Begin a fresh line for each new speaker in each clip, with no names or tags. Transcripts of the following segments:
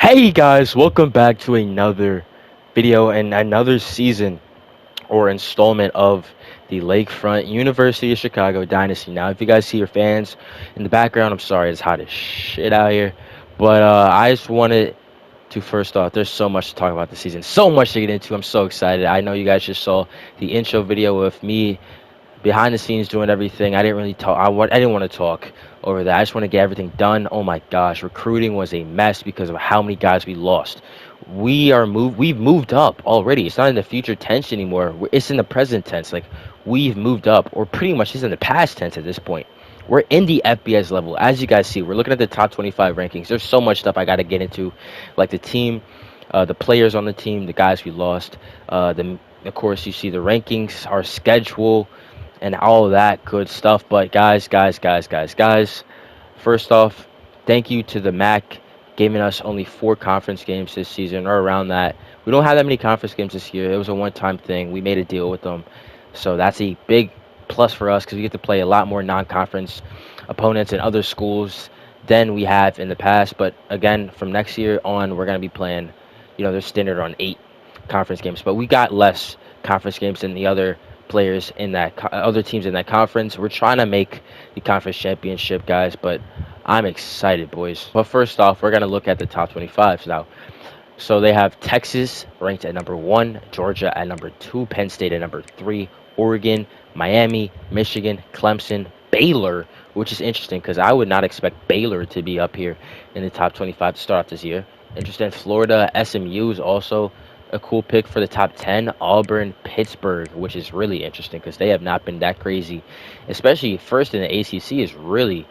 Hey guys, welcome back to another video and another season or installment of the Lakefront University of Chicago Dynasty. Now, if you guys see your fans in the background, I'm sorry, it's hot as shit out here. But I just wanted to first off, there's so much to talk about this season, so much to get into. I'm so excited. I know you guys just saw the intro video of me behind the scenes doing everything. I didn't really talk. I didn't want to talk over that. I just want to get everything done. Oh my gosh, recruiting was a mess because of how many guys we lost. We've moved up already. It's not in the future tense anymore. It's in the present tense. Like we've moved up, or pretty much it's in the past tense at this point. We're in the FBS level. As you guys see, we're looking at the top 25 rankings. There's so much stuff I got to get into, like the team, the players on the team, the guys we lost. Of course, you see the rankings, our schedule, and all of that good stuff. But guys, first off, thank you to the MAC giving us only 4 conference games this season, or around that. We don't have that many conference games this year. It was a one-time thing. We made a deal with them, so that's a big plus for us because we get to play a lot more non-conference opponents in other schools than we have in the past. But again, from next year on, we're going to be playing, they're standard on 8 conference games, but we got less conference games than the other players in that other teams in that conference. We're trying to make the conference championship, guys, but I'm excited, boys. But first off, we're going to look at the top 25s now. So they have Texas ranked at number 1, Georgia at number 2, Penn State at number 3, Oregon, Miami, Michigan, Clemson, Baylor, which is interesting because I would not expect Baylor to be up here in the top 25 to start off this year. Interesting. Florida, SMU is also a cool pick for the top 10. Auburn, Pittsburgh, which is really interesting because they have not been that crazy. Especially first in the ACC is really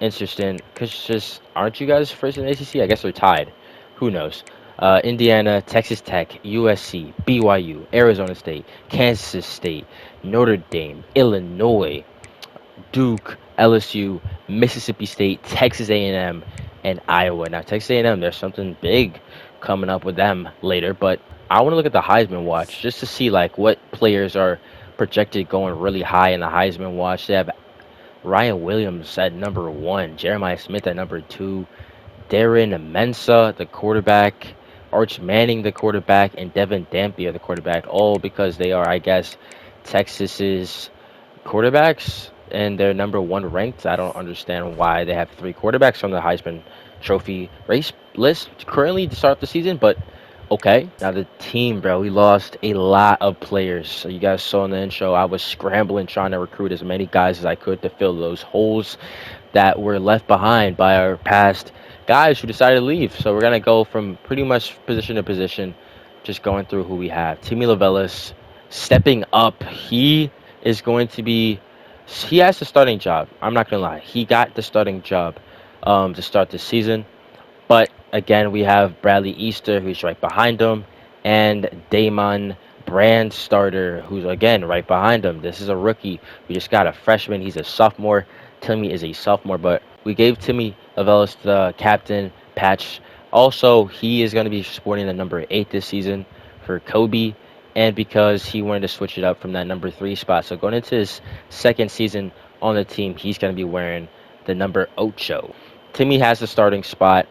interesting because just aren't you guys first in the ACC? I guess they're tied. Who knows? Indiana, Texas Tech, USC, BYU, Arizona State, Kansas State, Notre Dame, Illinois, Duke, LSU, Mississippi State, Texas A&M, and Iowa. Now, Texas A&M, there's something big coming up with them later, but I want to look at the Heisman watch just to see like what players are projected going really high in the Heisman watch. They have Ryan Williams at number 1, Jeremiah Smith at number 2, Darren Mensa, the quarterback, Arch Manning, the quarterback, and Devin Dampier, the quarterback, all because they are, I guess, Texas's quarterbacks and they're number 1 ranked. I don't understand why they have 3 quarterbacks on the Heisman Trophy race list currently to start the season, but okay. Now the team, bro, we lost a lot of players. So you guys saw in the intro, I was scrambling trying to recruit as many guys as I could to fill those holes that were left behind by our past guys who decided to leave. So we're gonna go from pretty much position to position, just going through who we have. Timmy Lavellis stepping up. He is going to be. He has the starting job. I'm not gonna lie. He got the starting job to start the season. But again, we have Bradley Easter, who's right behind him, and Damon Brandstarter, who's again right behind him. This is a rookie. We just got a freshman. He's a sophomore. Timmy is a sophomore, but we gave Timmy Avellis the captain patch. Also, he is going to be sporting the number 8 this season for Kobe, and because he wanted to switch it up from that number 3 spot. So going into his second season on the team, he's going to be wearing the number 8. Timmy has the starting spot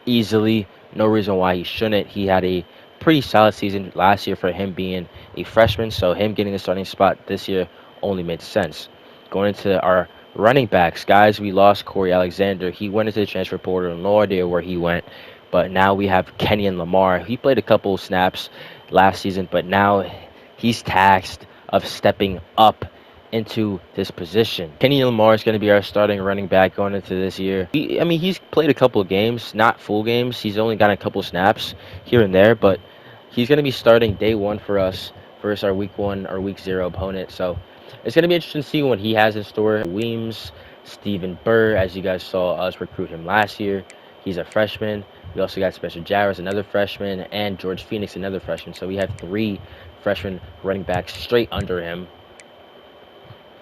easily. No reason why he shouldn't. He had a pretty solid season last year for him being a freshman, so him getting the starting spot this year only made sense. Going into our running backs, guys, we lost Corey Alexander. He went into the transfer portal. No idea where he went. But now we have Kenyon Lamar. He played a couple snaps last season, but now he's tasked of stepping up into this position. Kenyon Lamar is going to be our starting running back going into this year. He's played a couple of games, not full games. He's only got a couple snaps here and there, but he's going to be starting day 1 for us versus our week 1 or week 0 opponent. So it's going to be interesting to see what he has in store. Weems, Stephen Burr, as you guys saw us recruit him last year. He's a freshman. We also got Spencer Jarvis, another freshman, and George Phoenix, another freshman. So we have 3 freshman running backs straight under him.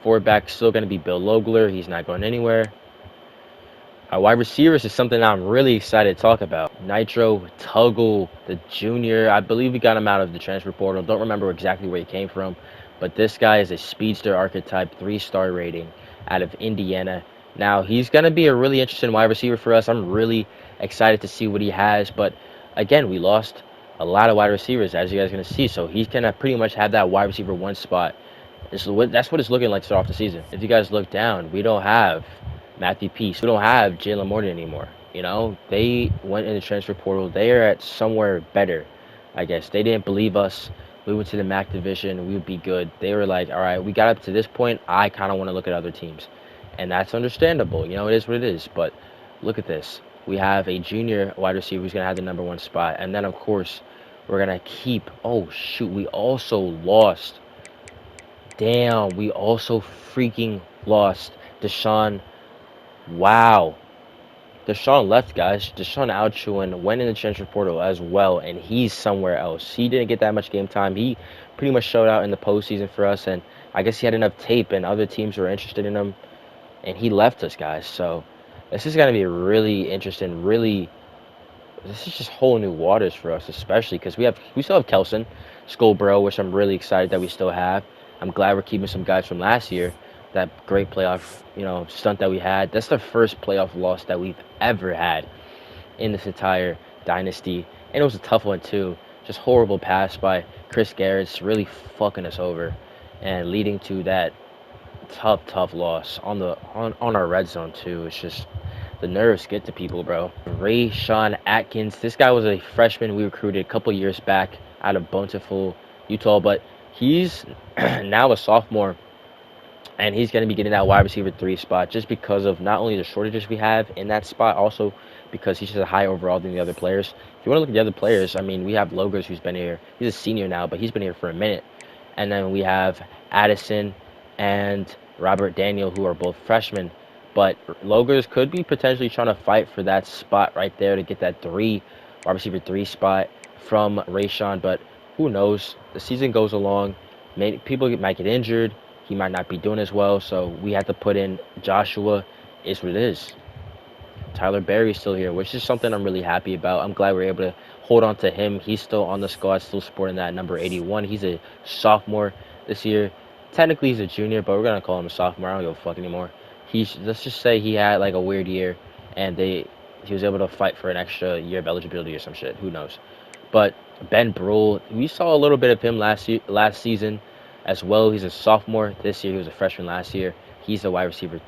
Forward back still going to be Bill Logler. He's not going anywhere. Our wide receivers is something I'm really excited to talk about. Nitro Tuggle, the junior. I believe we got him out of the transfer portal. Don't remember exactly where he came from. But this guy is a speedster archetype, 3-star rating out of Indiana. Now, he's going to be a really interesting wide receiver for us. I'm really excited to see what he has. But again, we lost a lot of wide receivers, as you guys are going to see. So he's going to pretty much have that wide receiver one spot. That's what it's looking like to start off the season. If you guys look down, we don't have Matthew Peace. We don't have Jalen Morton anymore. You know, they went in the transfer portal. They are at somewhere better, I guess. They didn't believe us. We went to the MAC division. We would be good. They were like, all right, we got up to this point. I kind of want to look at other teams. And that's understandable. You know, it is what it is. But look at this. We have a junior wide receiver who's going to have the number one spot. And then, of course, we're going to keep. Oh, shoot. We also lost. Damn, we also freaking lost Deshaun. Wow. Deshaun left, guys. Deshaun Alchuin went in the transfer portal as well, and he's somewhere else. He didn't get that much game time. He pretty much showed out in the postseason for us, and I guess he had enough tape, and other teams were interested in him, and he left us, guys. So this is going to be really interesting. This is just whole new waters for us, especially because we still have Kelson, Scobro, which I'm really excited that we still have. I'm glad we're keeping some guys from last year. That great playoff, stunt that we had. That's the first playoff loss that we've ever had in this entire dynasty, and it was a tough one too. Just horrible pass by Chris Garrett's, really fucking us over, and leading to that tough loss on our red zone too. It's just the nerves get to people, bro. Ray Sean Atkins. This guy was a freshman we recruited a couple years back out of Bountiful, Utah, but he's now a sophomore, and he's going to be getting that wide receiver 3 spot just because of not only the shortages we have in that spot, also because he's just a high overall than the other players. If you want to look at the other players, I mean, we have Logers, who's been here. He's a senior now, but he's been here for a minute. And then we have Addison and Robert Daniel, who are both freshmen. But Logers could be potentially trying to fight for that spot right there to get that wide receiver 3 spot from Rayshawn. But who knows? The season goes along. People might get injured. He might not be doing as well. So we have to put in Joshua. Is what it is. Tyler Berry's still here, which is something I'm really happy about. I'm glad we're able to hold on to him. He's still on the squad, still sporting that number 81. He's a sophomore this year. Technically, he's a junior, but we're going to call him a sophomore. I don't give a fuck anymore. Let's just say he had like a weird year, and he was able to fight for an extra year of eligibility or some shit. Who knows? But Ben Brule, we saw a little bit of him last season as well. He's a sophomore this year. He was a freshman last year. He's a wide receiver,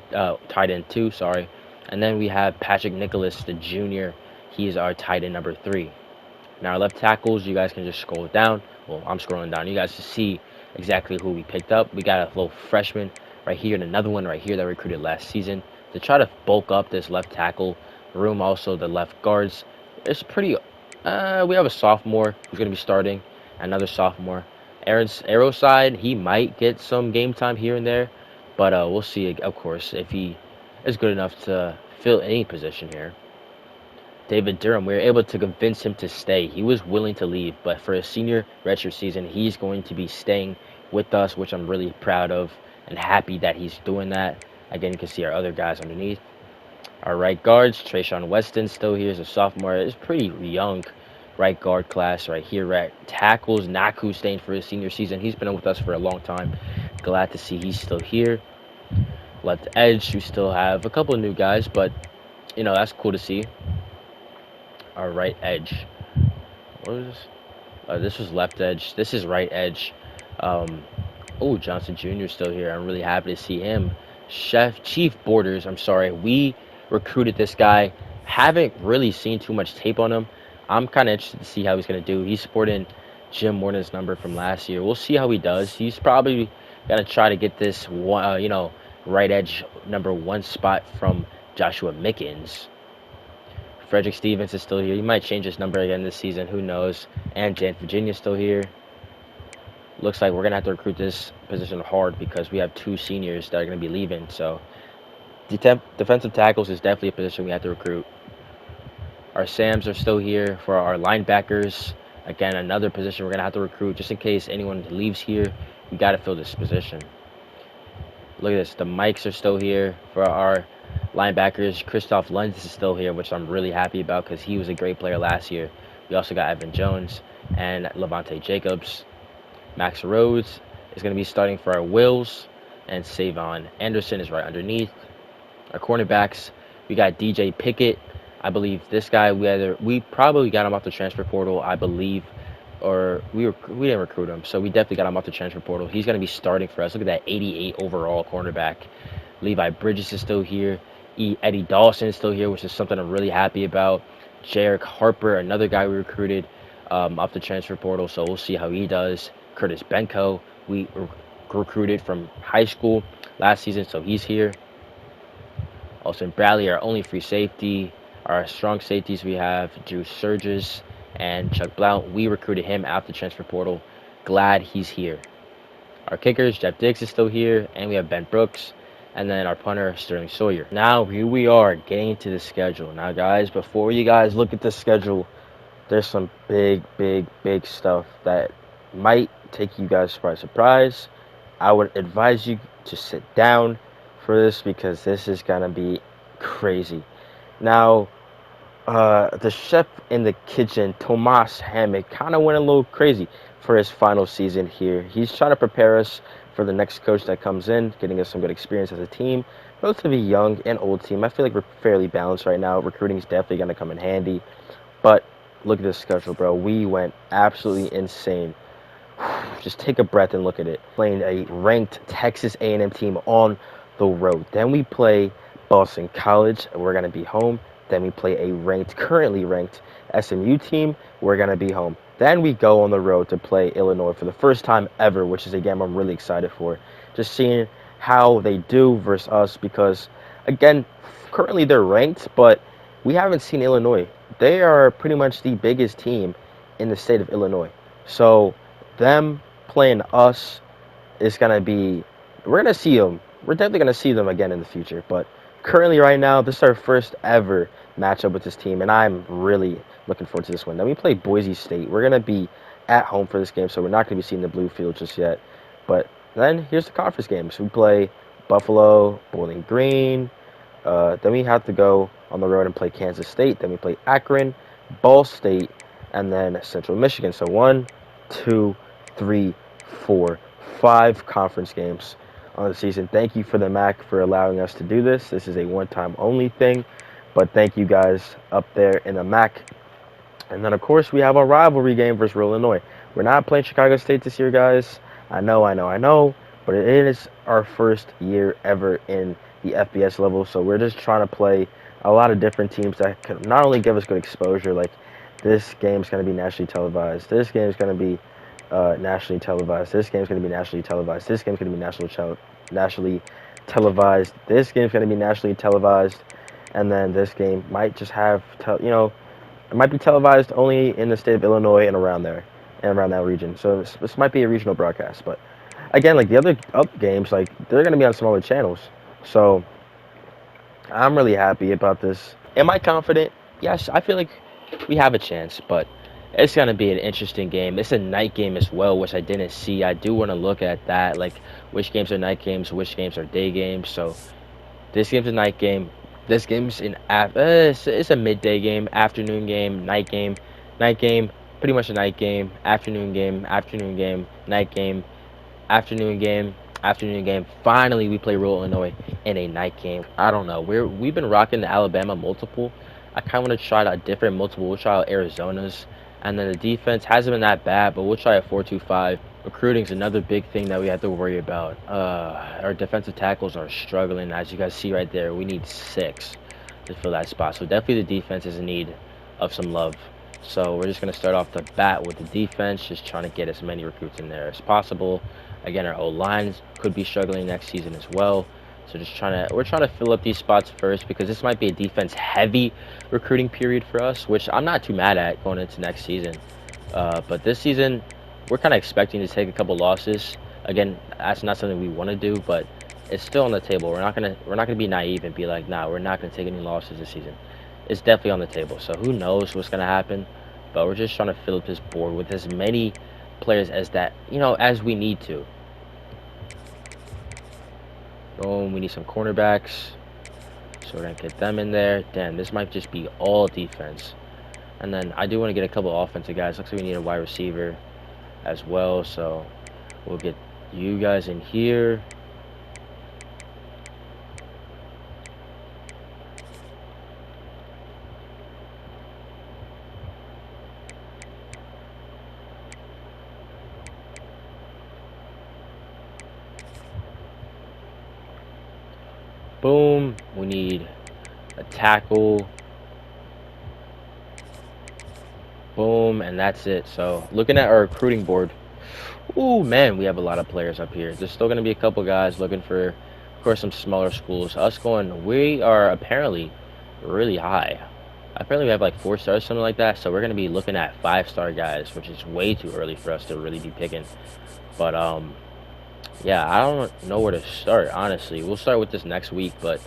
tight end too. Sorry. And then we have Patrick Nicholas, the junior. He's our tight end number 3. Now, our left tackles, you guys can just scroll down. Well, I'm scrolling down. You guys can see exactly who we picked up. We got a little freshman right here and another one right here that we recruited last season to try to bulk up this left tackle room. Also, the left guards. It's pretty. We have a sophomore who's going to be starting. Another sophomore. Arrow's side, he might get some game time here and there. But we'll see, of course, if he is good enough to fill any position here. David Durham, we were able to convince him to stay. He was willing to leave, but for a senior redshirt season, he's going to be staying with us, which I'm really proud of and happy that he's doing that. Again, you can see our other guys underneath. Our right guards, Trayshawn Weston still here as a sophomore. It's pretty young right guard class right here. Right tackles, Naku staying for his senior season. He's been with us for a long time. Glad to see he's still here. Left edge, we still have a couple of new guys, but that's cool to see. Our right edge. What was this? This was left edge. This is right edge. Johnson Jr. is still here. I'm really happy to see him. Chief Borders, I'm sorry. We recruited this guy. Haven't really seen too much tape on him. I'm kind of interested to see how he's going to do. He's sporting Jim Morton's number from last year. We'll see how he does. He's probably going to try to get this right edge number 1 spot from Joshua Mickens. Frederick Stevens is still here. He might change his number again this season. Who knows? And Jan Virginia's still here. Looks like we're going to have to recruit this position hard because we have 2 seniors that are going to be leaving. So defensive tackles is definitely a position we have to recruit. Our Sams are still here for our linebackers. Again, another position we're going to have to recruit just in case anyone leaves here. We got to fill this position. Look at this. The Mikes are still here for our linebackers. Christoph Lund is still here, which I'm really happy about because he was a great player last year. We also got Evan Jones and Levante Jacobs. Max Rhodes is going to be starting for our Wills, and Savon Anderson is right underneath. Our cornerbacks, we got DJ Pickett. I believe this guy, we probably got him off the transfer portal, I believe, or we didn't recruit him, so we definitely got him off the transfer portal. He's gonna be starting for us. Look at that 88 overall cornerback. Levi Bridges is still here. Eddie Dawson is still here, which is something I'm really happy about. Jarek Harper, another guy we recruited off the transfer portal, so we'll see how he does. Curtis Benko, we recruited from high school last season, so he's here. Austin Bradley, our only free safety. Our strong safeties, we have Drew Surges and Chuck Blount. We recruited him out the transfer portal. Glad he's here. Our kickers, Jeff Diggs is still here, and we have Ben Brooks, and then our punter, Sterling Sawyer. Now, here we are getting into the schedule. Now, guys, before you guys look at the schedule, there's some big stuff that might take you guys by surprise. I would advise you to sit down for this because this is gonna be crazy. Now, the chef in the kitchen, Tomas Hammock, kind of went a little crazy for his final season here. He's trying to prepare us for the next coach that comes in, getting us some good experience as a team. Relatively young and old team. I feel like we're fairly balanced right now. Recruiting is definitely going to come in handy. But look at this schedule, bro. We went absolutely insane. Just take a breath and look at it. Playing a ranked Texas A&M team on the road. Then we play Boston College. We're going to be home. Then we play a currently ranked SMU team. We're going to be home. Then we go on the road to play Illinois for the first time ever, which is a game I'm really excited for. Just seeing how they do versus us because, again, currently they're ranked, but we haven't seen Illinois. They are pretty much the biggest team in the state of Illinois. So them playing us is going to be, we're going to see them. We're definitely going to see them again in the future. But currently right now, this is our first ever matchup with this team, and I'm really looking forward to this one. Then we play Boise State. We're going to be at home for this game, so we're not going to be seeing the blue field just yet. But then here's the conference games. We play Buffalo, Bowling Green. Then we have to go on the road and play Kansas State. Then we play Akron, Ball State, and then Central Michigan. So 1, 2, 3, 4, 5 conference games on the season. Thank you for the MAC for allowing us to do this. This is a one-time only thing, but thank you guys up there in the MAC. And then, of course, we have a rivalry game versus Illinois. We're not playing Chicago State this year, guys. I know, but it is our first year ever in the FBS level, so we're just trying to play a lot of different teams that can not only give us good exposure, like this game's going to be nationally televised, this game's going to be nationally televised, this game's going to be nationally televised, this game's going to be nationally televised, this game's going to be nationally televised, and then this game might just have, it might be televised only in the state of Illinois and around there, and around that region. So this might be a regional broadcast, but again, like the other up games, like they're going to be on smaller channels. So I'm really happy about this. Am I confident? Yes, I feel like we have a chance, but it's going to be an interesting game. It's a night game as well, which I didn't see. I do want to look at that, like which games are night games, which games are day games. So this game's a night game. This game's it's a midday game, afternoon game, night game, pretty much a night game, afternoon game, night game, afternoon game, afternoon game. Finally, we play Rural Illinois in a night game. I don't know. We've been rocking the Alabama multiple. I kind of want to try out a different multiple. We'll try out Arizona's, and then the defense hasn't been that bad, but we'll try a 4-2-5. Recruiting's another big thing that we have to worry about. Our defensive tackles are struggling, as you guys see right there. We need 6 to fill that spot. So definitely the defense is in need of some love. So we're just going to start off the bat with the defense, just trying to get as many recruits in there as possible. Again, our O-lines could be struggling next season as well. So we're trying to fill up these spots first because this might be a defense-heavy recruiting period for us, which I'm not too mad at going into next season. But this season, we're kind of expecting to take a couple losses. Again, that's not something we want to do, but it's still on the table. We're not gonna be naive and be like, nah, we're not gonna take any losses this season. It's definitely on the table. So who knows what's gonna happen? But we're just trying to fill up this board with as many players as we need to. Boom, we need some cornerbacks. So we're gonna get them in there. Damn, this might just be all defense. And then I do want to get a couple offensive guys. Looks like we need a wide receiver as well. So we'll get you guys in here. Boom. We need a tackle. Boom, and that's it. So looking at our recruiting board, ooh man, we have a lot of players up here. There's still gonna be a couple guys looking for, of course, some smaller schools. Us going, we are apparently really high. Apparently we have like 4 stars, something like that. So we're gonna be looking at 5-star guys, which is way too early for us to really be picking. But yeah, I don't know where to start, honestly. We'll start with this next week, but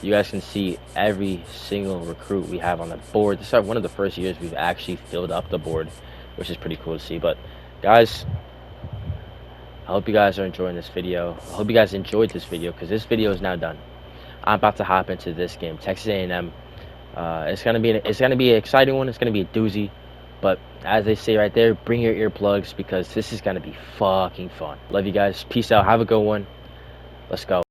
you guys can see every single recruit we have on the board. This is one of the first years we've actually filled up the board, which is pretty cool to see. But guys, I hope you guys are enjoying this video. I hope you guys enjoyed this video, because this video is now done. I'm about to hop into this game, Texas A&M. It's gonna be an exciting one. It's gonna be a doozy. But as they say right there, bring your earplugs, because this is gonna be fucking fun. Love you guys. Peace out. Have a good one. Let's go.